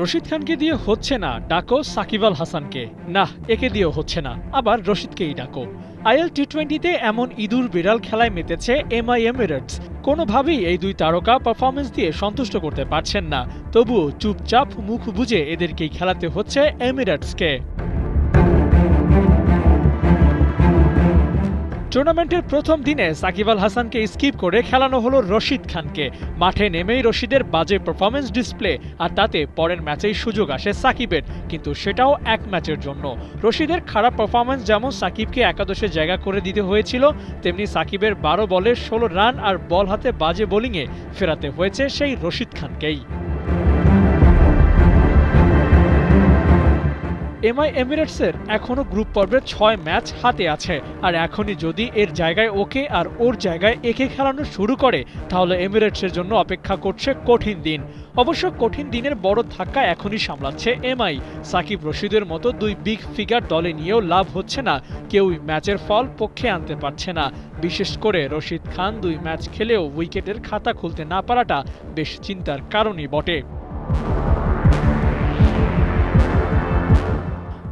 রশিদ খানকে দিয়ে হচ্ছে না, ডাকো সাকিব আল হাসানকে। না, একে দিয়েও হচ্ছে না, আবার রশিদকেই ডাকো। আইএল টি-20তে এমন ইঁদুর বিড়াল খেলায় মেতেছে এমআই এমিরেটস। কোনোভাবেই এই দুই তারকা পারফরমেন্স দিয়ে সন্তুষ্ট করতে পারছেন না, তবুও চুপচাপ মুখ বুজে এদেরকেই খেলাতে হচ্ছে এমিরেটসকে। টুর্নামেন্টের প্রথম দিনে সাকিব আল হাসানকে স্কিপ করে খেলানো হলো রশিদ খানকে। মাঠে নেমেই রশিদের বাজে পারফরমেন্স ডিসপ্লে, আর তাতে পরের ম্যাচেই সুযোগ আসে সাকিবের, কিন্তু সেটাও এক ম্যাচের জন্য। রশিদের খারাপ পারফরমেন্স যেমন সাকিবকে একাদশে জায়গা করে দিতে হয়েছিল, তেমনি সাকিবের 12 বলে 16 রান আর বল হাতে বাজে বোলিংয়ে ফেরাতে হয়েছে সেই রশিদ খানকেই। এমআই এমিরেটসের এখনও গ্রুপ পর্বের 6 ম্যাচ হাতে আছে, আর এখনই যদি এর জায়গায় ওকে আর ওর জায়গায় একে খেলানো শুরু করে, তাহলে এমিরেটসের জন্য অপেক্ষা করছে কঠিন দিন। অবশ্য কঠিন দিনের বড় ধাক্কা এখনই সামলাচ্ছে এমআই। সাকিব রশিদের মতো দুই বিগ ফিগার দলে নিয়েও লাভ হচ্ছে না, কেউই ম্যাচের ফল পক্ষে আনতে পারছে না। বিশেষ করে রশিদ খান 2 ম্যাচ খেলেও উইকেটের খাতা খুলতে না পারাটা বেশ চিন্তার কারণই বটে।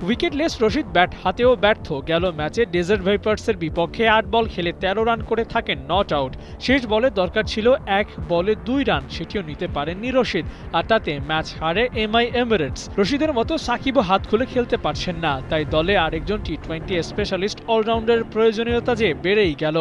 উইকেটলেস রশিদ ব্যাট হাতেও ব্যর্থ। গেল ম্যাচে ডেজার্ট ভাইপার্সের বিপক্ষে 8 বল খেলে 13 রান করে থাকেন নট আউট। শেষ বলে দরকার ছিল 1 বলে 2 রান, সেটিও নিতে পারেননি রশিদ, আর তাতে ম্যাচ হারে এমআই এমিরেটস। রশিদের মতো সাকিবও হাত খুলে খেলতে পারছেন না, তাই দলে আরেকজন টি-20 স্পেশালিস্ট অলরাউন্ডারের প্রয়োজনীয়তা যে বেড়েই গেল।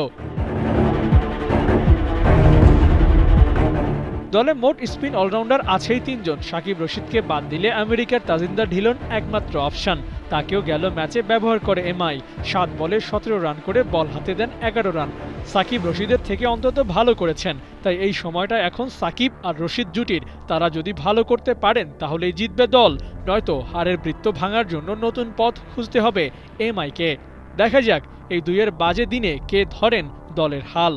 দলে মোট স্পিন অলরাউন্ডার আছেই 3 জন। সাকিব রশিদকে বাদ দিলে আমেরিকার তাজিন্দর ঢিলন একমাত্র অপশন, তাকেও গেল ম্যাচে ব্যবহার করে এমআই। 7 বলে 17 রান করে বল হাতে দেন 11 রান। সাকিব রশিদের থেকে অন্তত ভালো করেছেন, তাই এই সময়টা এখন সাকিব আর রশিদ জুটির। তারা যদি ভালো করতে পারেন তাহলেই জিতবে দল, নয়তো হারের বৃত্ত ভাঙার জন্য নতুন পথ খুঁজতে হবে এমআইকে। দেখা যাক এই দুইয়ের বাজে দিনে কে ধরেন দলের হাল।